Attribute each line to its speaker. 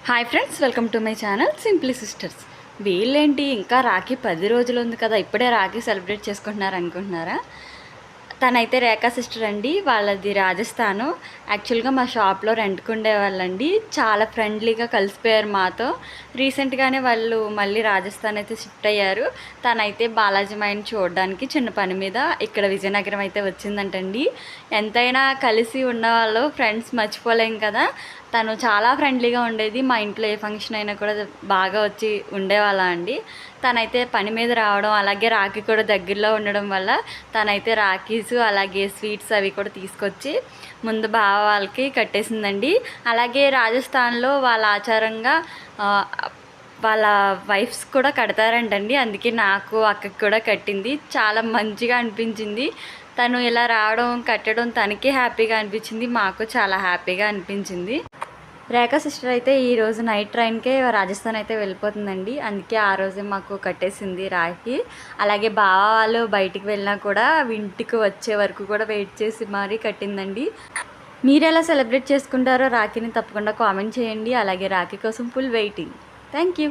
Speaker 1: Hi friends, welcome to my channel simply sisters. వీళ్ళేంటి ఇంకా రాఖీ 10 రోజులు ఉంది కదా, ఇప్పుడే రాఖీ సెలబ్రేట్ చేసుకుంటున్నారు అనుకుంటున్నారా? తనైతే రేఖా సిస్టర్ అండి. వాళ్ళది రాజస్థాను. యాక్చువల్గా మా షాప్లో రెంట్కి ఉండేవాళ్ళండి. చాలా ఫ్రెండ్లీగా కలిసిపోయారు మాతో. రీసెంట్గానే వాళ్ళు మళ్ళీ రాజస్థాన్ అయితే షిఫ్ట్ అయ్యారు. తనైతే బాలాజీ మైన్ చూడడానికి చిన్న పని మీద ఇక్కడ విజయనగరం అయితే వచ్చిందంటండి. ఎంతైనా కలిసి ఉన్నవాళ్ళు ఫ్రెండ్స్ మర్చిపోలేం కదా. తను చాలా ఫ్రెండ్లీగా ఉండేది. మా ఇంట్లో ఏ ఫంక్షన్ అయినా కూడా బాగా వచ్చి ఉండేవాళ్ళ అండి. తనైతే పని మీద రావడం, అలాగే రాఖీ కూడా దగ్గరలో ఉండడం వల్ల తనైతే రాఖీస్ అలాగే స్వీట్స్ అవి కూడా తీసుకొచ్చి ముందు బావ వాళ్ళకి కట్టేసిందండి. అలాగే రాజస్థాన్లో వాళ్ళ ఆచారంగా వాళ్ళ వైఫ్స్ కూడా కడతారంటండి. అందుకే నాకు అక్కకి కూడా కట్టింది. చాలా మంచిగా అనిపించింది. తను ఇలా రావడం కట్టడం తనకే హ్యాపీగా అనిపించింది, మాకు చాలా హ్యాపీగా అనిపించింది. రేఖా సిస్టర్ అయితే ఈరోజు నైట్ ట్రైన్కే రాజస్థాన్ అయితే వెళ్ళిపోతుందండి. అందుకే ఆ రోజే మాకు కట్టేసింది రాఖీ. అలాగే బావ వాళ్ళు బయటికి వెళ్ళినా కూడా ఇంటికి వచ్చే వరకు కూడా వెయిట్ చేసి మరీ కట్టిందండి. మీరు ఎలా సెలబ్రేట్ చేసుకుంటారో రాఖీని తప్పకుండా కామెంట్ చేయండి. అలాగే రాఖీ కోసం ఫుల్ వెయిటింగ్. Thank you.